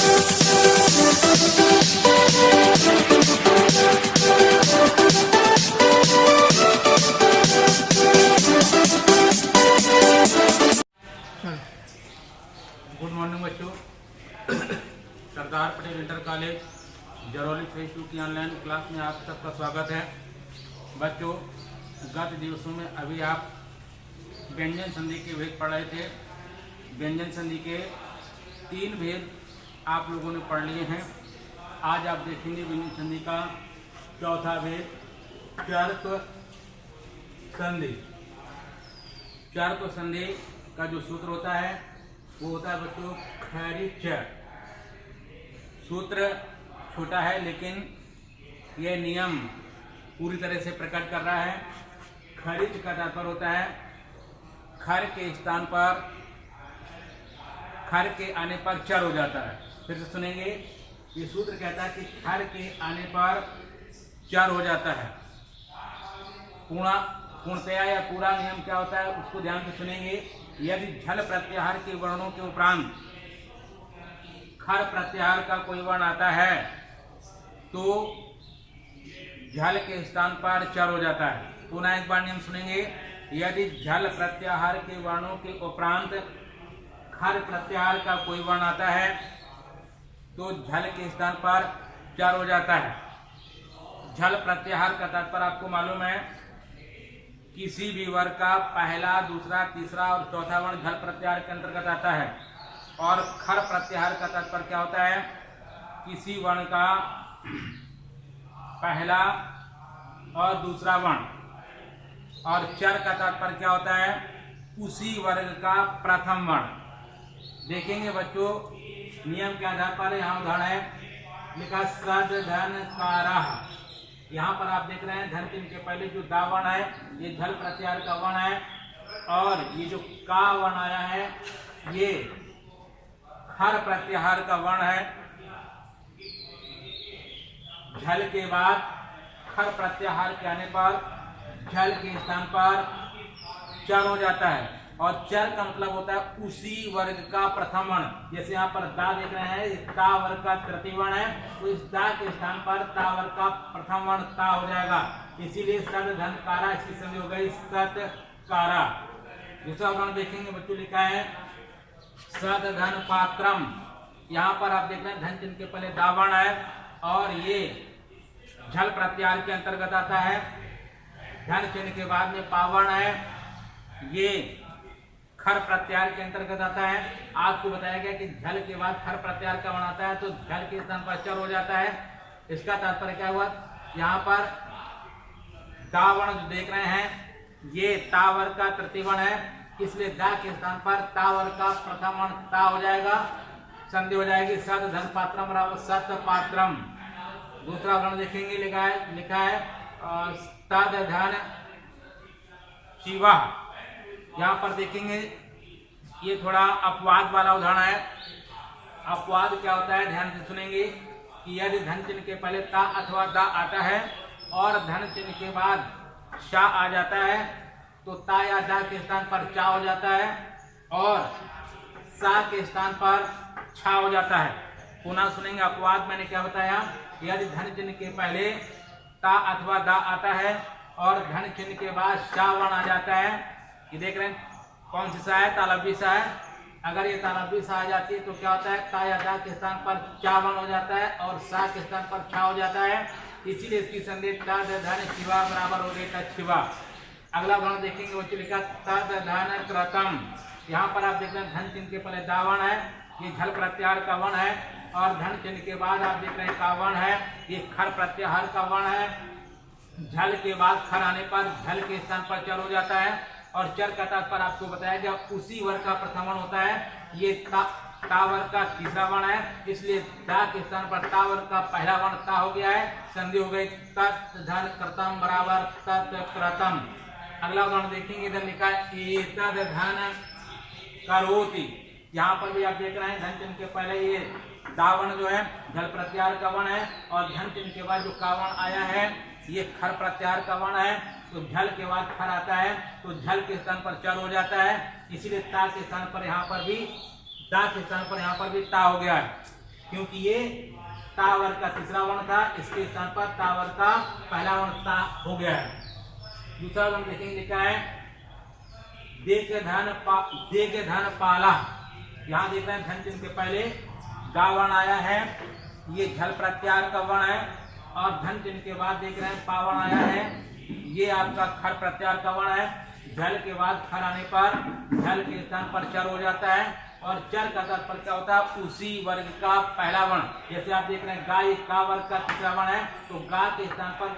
Good morning बच्चों। Sardar Patel inter college Jarauli phase 2 की online class में आप सबका स्वागत है। बच्चों, गत दिवसों में अभी आप व्यंजन संधि के भेद पढ़ रहे थे। व्यंजन संधि के 3 भेद आप लोगों ने पढ़ लिए हैं। आज आप देखेंगे व्यंजन संधि का चौथा भेद, चरत्व संधि। चरत्व संधि का जो सूत्र होता है वो होता है बच्चों खैरिच। सूत्र छोटा है लेकिन यह नियम पूरी तरह से प्रकट कर रहा है। खरिच का तात्पर्य होता है खर के स्थान पर खर के आने पर चर हो जाता है। फिर से सुनेंगे, ये सूत्र कहता है कि खर के आने पर चर हो जाता है। पूर्णतया या पूरा नियम क्या होता है उसको ध्यान से सुनेंगे। यदि झल प्रत्याहार के वर्णों के उपरांत खर प्रत्याहार का कोई वर्ण आता है तो झल के स्थान पर चर हो जाता है। पुनः एक बार नियम सुनेंगे। यदि झल प्रत्याहार के वर्णों के उपरांत खर प्रत्याहार का कोई वर्ण आता है तो झल के स्थान पर चर हो जाता है। झल प्रत्याहार का तात्पर्य आपको मालूम है, किसी भी वर्ग का पहला, दूसरा, तीसरा और चौथा वर्ण झल प्रत्याहार के अंतर्गत आता है। और खर प्रत्याहार का तात्पर्य क्या होता है, किसी वर्ण का पहला और दूसरा वर्ण। और चर का तात्पर्य क्या होता है, उसी वर्ग का प्रथम वर्ण। देखेंगे बच्चों, नियम के आधार पर यहाँ उदाहरण है, लिखा सद धन कारः। यहाँ पर आप देख रहे हैं धन चिन्ह के पहले जो दा वर्ण है ये झल प्रत्याहार का वर्ण है, और ये जो का वर्ण आया है ये खर प्रत्याहार का वर्ण है। झल के बाद खर प्रत्याहार के आने पर झल के स्थान पर चर हो जाता है। और चर का मतलब होता है उसी वर्ग का प्रथम वर्ण। जैसे यहाँ पर दा देख रहे हैं, ता वर्ग का तृतीय वर्ण है, तो इस दा के स्थान पर ता वर्ग का प्रथम वर्ण ता हो जाएगा। इसीलिए सद धन कारा इसकी संधि हो गई सत कारा। दूसरा उदाहरण देखेंगे बच्चों, लिखा है सद धन पात्रम। यहाँ पर आप देख रहे हैं धन चिन्ह के पहले दा वर्ण है और ये झल प्रत्याहार के अंतर्गत आता है। धन चिन्ह के बाद में पावर्ण है, ये खर प्रत्याहार के अंतर्गत आता है। आपको बताया गया कि झल के बाद खर प्रत्याहार का वर्ण आता है तो झल के स्थान पर चर हो जाता है। इसका तात्पर्य क्या हुआ, यहाँ पर दा वर्ण जो देख रहे हैं ये ता वर्ग का तृतीय वर्ण है, इसलिए दा के स्थान पर ता वर्ग का प्रथम वर्ण ता हो जाएगा, संधि हो जाएगी सद धन पात्रम बराबर सत पात्रम। दूसरा वर्ण देखेंगे, लिखा है सद धन शिवा। यहाँ पर देखेंगे ये थोड़ा अपवाद वाला उदाहरण है। अपवाद क्या होता है ध्यान से सुनेंगे कि यदि धन चिन्ह के पहले ता अथवा दा आता है और धन चिन्ह के बाद शा आ जाता है तो ता या दा के स्थान पर चा हो जाता है और सा के स्थान पर छा हो जाता है। पुनः सुनेंगे अपवाद मैंने क्या बताया, यदि धन चिन्ह के पहले ता अथवा दा आता है और धन चिन्ह के बाद शा वर्ण आ जाता है। ये देख रहे हैं कौन सी सा है, तालव्य सा है। अगर ये तालव्य सा आ जाती है तो क्या होता है, ता या दा के स्थान पर चा वर्ण हो जाता है और सा के स्थान पर छा हो जाता है। इसीलिए इसकी संधि तद धन शिवा बराबर हो गई तच्छिवा। अगला वर्ण देखेंगे वो लिखा तद धन क्रतम। यहाँ पर आप देख रहे हैं धन चिन्ह के पहले दा वर्ण है, ये झल प्रत्याहार का वर्ण है, और धन चिन्ह के बाद आप देख रहे हैं का वर्ण है, ये खर प्रत्याहार का वर्ण है। झल के बाद खर आने पर झल के स्थान पर चर हो जाता है। और चर का तात्पर्य आपको बताया गया उसी वर्ग का प्रथम वर्ण होता है। ये ता वर्ग का तीसरा वर्ण है, इसलिए दा के स्थान पर ता वर्ग का पहला वर्ण ता हो गया है, संधि हो गई तत् धन कृतम बराबर तत् क्रतम। अगला उदाहरण देखेंगे, इधर लिखा है एतद धन करोति। यहाँ पर भी आप देख रहे हैं धन चिन्ह के पहले ये दा वर्ण जो है झल प्रत्याहार का वर्ण है और धन चिन्ह के बाद जो का वर्ण आया है ये खर प्रत्याहार का वर्ण है। तो झल के बाद खर आता है तो झल के स्थान पर चर हो जाता है, इसीलिए ता के स्थान पर यहाँ पर भी दा के स्थान पर यहाँ पर भी ता हो गया है। क्योंकि ये ता वर्ग का तीसरा वर्ण था, इसके स्थान पर ता वर्ग का पहला वर्ण ता हो गया है। दूसरा वर्ण देखेंगे, लिखा है देख धन पाला। यहाँ देख रहे हैं धन चिन्ह के पहले गा वर्ण आया है, ये झल प्रत्याहार का वर्ण है, और धन चिन्ह के बाद देख रहे हैं पा वर्ण आया है, ये आपका खर प्रत्याहार का वर्ण है। झल के बाद खर आने पर झल के स्थान पर चर हो जाता है, और चर का तात्पर्य क्या होता है, उसी वर्ग का पहला वर्ण। जैसे आप देख रहे हैं गा, ये का वर्ग का तीसरा वर्ण है, तो गा के स्थान पर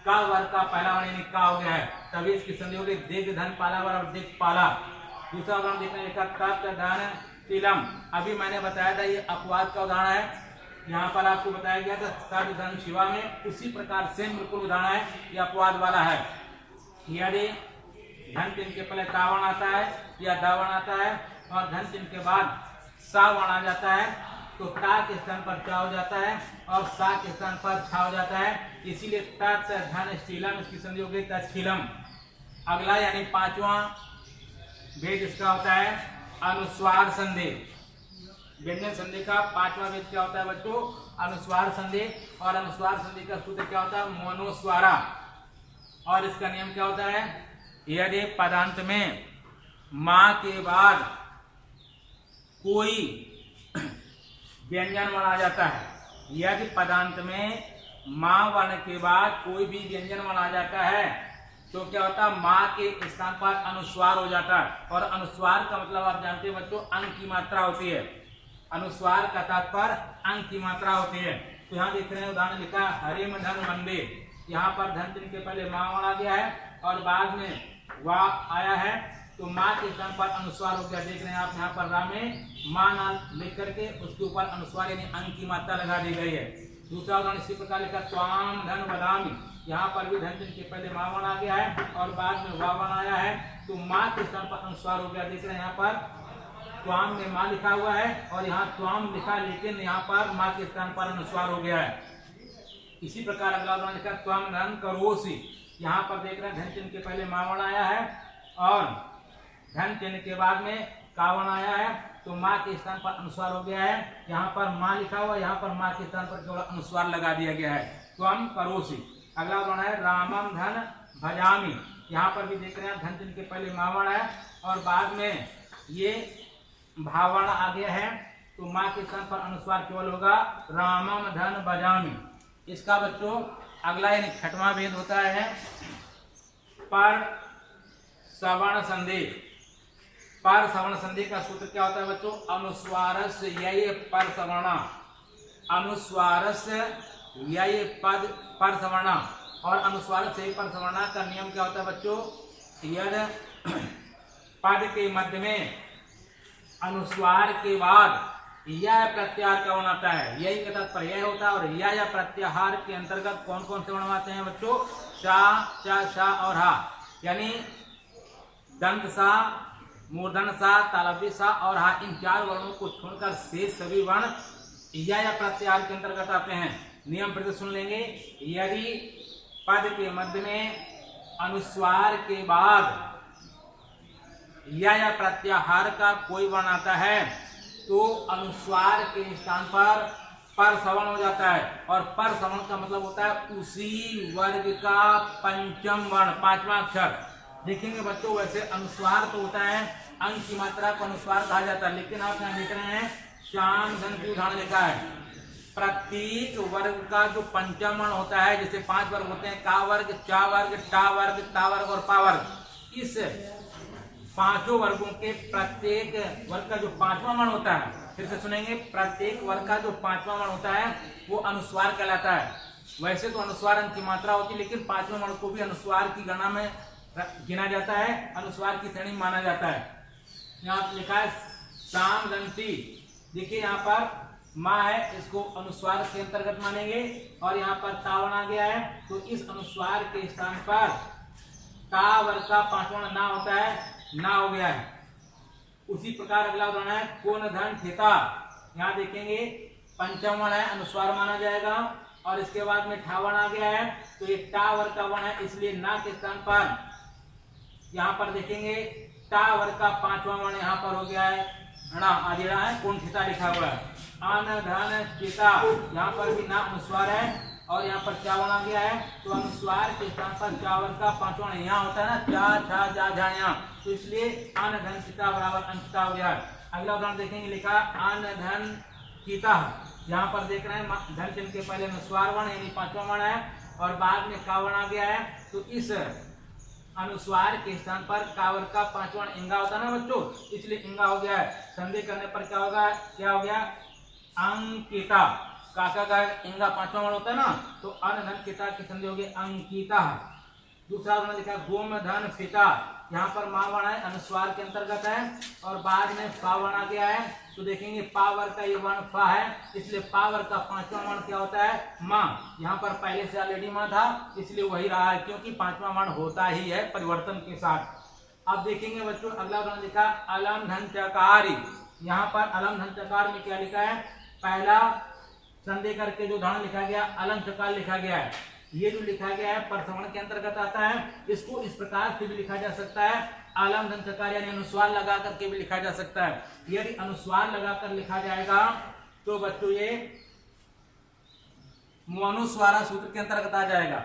का वर्ग का पहला वर्ण यानी का हो गया है, तभी इसकी संधि होगी देख धन पाला और देख पाला। दूसरा वर्ण देखने लिखा तत् धन तिलम। अभी मैंने बताया था ये अपवाद का उदाहरण है, यहाँ पर आपको बताया गया था तत् धन शिवा में, उसी प्रकार से बिल्कुल उदाहरण है, ये अपवाद वाला है। यदि धन चिन्ह के पहले ता वर्ण आता है या दा वर्ण आता है और धन चिन्ह के बाद सा वर्ण आ जाता है, तो ता के स्थान पर चा हो जाता है और सा के स्थान पर छा हो जाता है, इसीलिए तत् धन शीलम, इसकी संधि हो गई तत्शीलम। अगला यानी पांचवा भेद इसका होता है अनुस्वार संधि। व्यंजन संधि का पांचवा भेद क्या होता है बच्चों, अनुस्वार संधि। और अनुस्वार संधि का सूत्र क्या होता है, मोनोस्वारा। और इसका नियम क्या होता है, यदि पदांत में मां के बाद कोई व्यंजन वर्ण आ जाता है, यदि पदांत में मां वर्ण के बाद कोई भी व्यंजन वर्ण आ जाता है, तो क्या होता है, मां के स्थान पर अनुस्वार हो जाता है। और अनुस्वार का मतलब आप जानते हैं बच्चों, अंक की मात्रा होती है। अनुस्वार का तात्पर्य अंक की मात्रा होती है। तो यहाँ देख रहे हैं उदाहरण लिखा हरिम धन मंडे, यहाँ पर धन चिन्ह के पहले मां वर्ण आ गया है और बाद में वाह आया है, तो मां के स्थान पर अनुस्वार हो गया। देख रहे हैं आप यहाँ पर रा में मां नाम लिख करके उसके ऊपर अनुस्वार यानी अंक की मात्रा लगा दी गई है। दूसरा उदाहरण इसी प्रकार लिखा त्वाम धन बदामी, यहाँ पर भी धन चिन्ह के पहले मां वर्ण आ गया है और बाद में वाह वर्ण आया है, तो मां के स्थान पर अनुस्वार हो गया। देख रहे हैं यहाँ पर त्वाम में मां लिखा हुआ है और यहाँ त्वाम लिखा, लेकिन यहाँ पर मां के स्थान पर अनुस्वार हो गया है। इसी प्रकार अगला उदाहरण लिखा त्वम धन करोसी, यहाँ पर देख रहे हैं धन चिन्ह के पहले मां वर्ण आया है और धन चिन्ह के बाद में का वर्ण आया है, तो मां के स्थान पर अनुस्वार हो गया है। यहाँ पर मां लिखा हुआ, यहाँ पर मां के स्थान पर केवल अनुस्वार लगा दिया गया है, त्वम करोसी। अगला उदाहरण है रामम धन भजामी, यहाँ पर भी देख रहे हैं धन चिन्ह के पहले मां वर्ण है और बाद में ये भावर्ण आ गया है, तो मां के स्थान पर अनुस्वार केवल होगा रामम धन भजामी। इसका बच्चों अगला यानी छठवां भेद होता है पर सवर्ण संधि। पर सवर्ण संधि का सूत्र क्या होता है बच्चों, अनुस्वारस्य यय पर सवर्ण, अनुस्वारस्य यय पद पर सवर्ण। और अनुस्वारस्य यय पर सवर्ण का नियम क्या होता है बच्चों, यदि पद के मध्य में अनुस्वार के बाद या प्रत्याहार का वर्ण आता है, यही का तात्पर्य यह होता है। और या प्रत्याहार के अंतर्गत कौन कौन से वर्ण आते हैं बच्चों, शा, चा, शा और हा, यानी दंत सा, मूर्धन सा, तालव्य सा और हा, इन चार वर्णों को छोड़कर शेष सभी वर्ण या प्रत्याहार के अंतर्गत आते हैं। नियम फिर से सुन लेंगे, यदि पद के मध्य में अनुस्वार के बाद या प्रत्याहार का कोई वर्ण आता है, तो अनुस्वार के स्थान पर सवर्ण हो जाता है। और पर सवर्ण का मतलब होता है उसी वर्ग का पंचम वर्ण, पांचवा अक्षर। देखेंगे बच्चों, वैसे अनुस्वार तो होता है अंक की मात्रा को अनुस्वार कहा जाता है, लेकिन आप यहाँ देख रहे हैं श्याम धन की उदाहरण लिखा है। प्रत्येक वर्ग का जो पंचम वर्ण होता है, जैसे 5 वर्ग होते हैं, का वर्ग, चा वर्ग, टा वर्ग, ता वर्ग और पा वर्ग, इस पांचों वर्गों के प्रत्येक वर्ग का जो पांचवा वर्ण होता है, फिर से सुनेंगे, प्रत्येक वर्ग का जो पांचवा वर्ण होता है वो अनुस्वार कहलाता है। वैसे तो अनुस्वार अंक की मात्रा होती है, लेकिन पांचवा वर्ण को भी अनुस्वार की गणना में गिना जाता है, अनुस्वार की श्रेणी माना जाता है। यहाँ लिखा है शाम दंती, देखिए यहाँ पर माँ है, इसको अनुस्वार के अंतर्गत मानेंगे और यहाँ पर तावन आ गया है, तो इस अनुस्वार के स्थान पर ता वर्ग का पांचवा ना होता है, ना हो गया है। उसी प्रकार अगला उदाहरण है कोन धन ठेता, यहाँ देखेंगे पंचम वर्ण है, अनुस्वार माना जाएगा और इसके बाद में ठावन आ गया है, तो ये टा वर्ग का वर्ण है, इसलिए ना के स्थान पर यहाँ पर देखेंगे टा वर्ग का पांचवा वर्ण यहाँ पर हो गया है, णा आदि है, कोन ठेता लिखा हुआ है। अन धन चिता, यहाँ पर भी ना अनुस्वार है और यहाँ पर क्या बना गया है, तो अनुस्वार के स्थान पर चावर का पांचवा वर्ण यहाँ होता है ना, चा छा जा झा यहाँ, तो इसलिए अन धन चिता बराबर अंकिता हो गया। अगला उदाहरण देखेंगे, लिखा अन धन चिता, यहाँ पर देख रहे हैं धन चिन्ह के पहले अनुस्वार वर्ण यानी पांचवा वर्ण है और बाद में का वर्ण आ गया है, तो इस अनुस्वार के स्थान पर कावर का पांचवा वर्ण इंगा होता है ना बच्चों, इसलिए इंगा हो गया है। संधि करने पर क्या होगा, क्या हो गया, अंकिता, काका का इंगा पांचवा वर्ण होता है ना, तो अन धन किता की संधि होगी अंकिता। दूसरा उदाहरण लिखा गोम धन फिता, यहाँ पर मां वर्ण है, अनुस्वार के अंतर्गत है और बाद में फा वर्ण आ गया है, तो देखेंगे पावर का ये वर्ण फा है, इसलिए पावर का पांचवा वर्ण क्या होता है, मां। यहाँ पर पहले से ऑलरेडी मां था इसलिए वही रहा है, क्योंकि पांचवा वर्ण होता ही है परिवर्तन के साथ। अब देखेंगे बच्चों अगला उदाहरण लिखा अलम धन चकारी, यहाँ पर अलम धन चकार में क्या लिखा है, पहला संधि करके जो उदाहरण लिखा गया अलम चकार लिखा गया है, ये जो लिखा गया है परसवर्ण के अंतर्गत आता है, इसको इस प्रकार से भी लिखा जा सकता है अलम धन चकार यानी अनुस्वार लगा करके भी लिखा जा सकता है। यदि अनुस्वार लगाकर लिखा जाएगा तो बच्चों ये अनुस्वारा सूत्र के अंतर्गत आ जाएगा।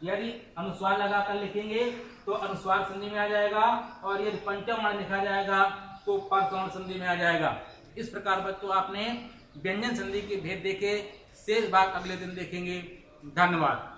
यदि अनुस्वार लगाकर लिखेंगे तो अनुस्वार संधि में आ जाएगा और यदि पंचम वर्ण लिखा जाएगा तो परसवर्ण संधि में आ जाएगा। इस प्रकार बच्चों आपने व्यंजन संधि के भेद देखे, शेष भाग अगले दिन देखेंगे। धन्यवाद।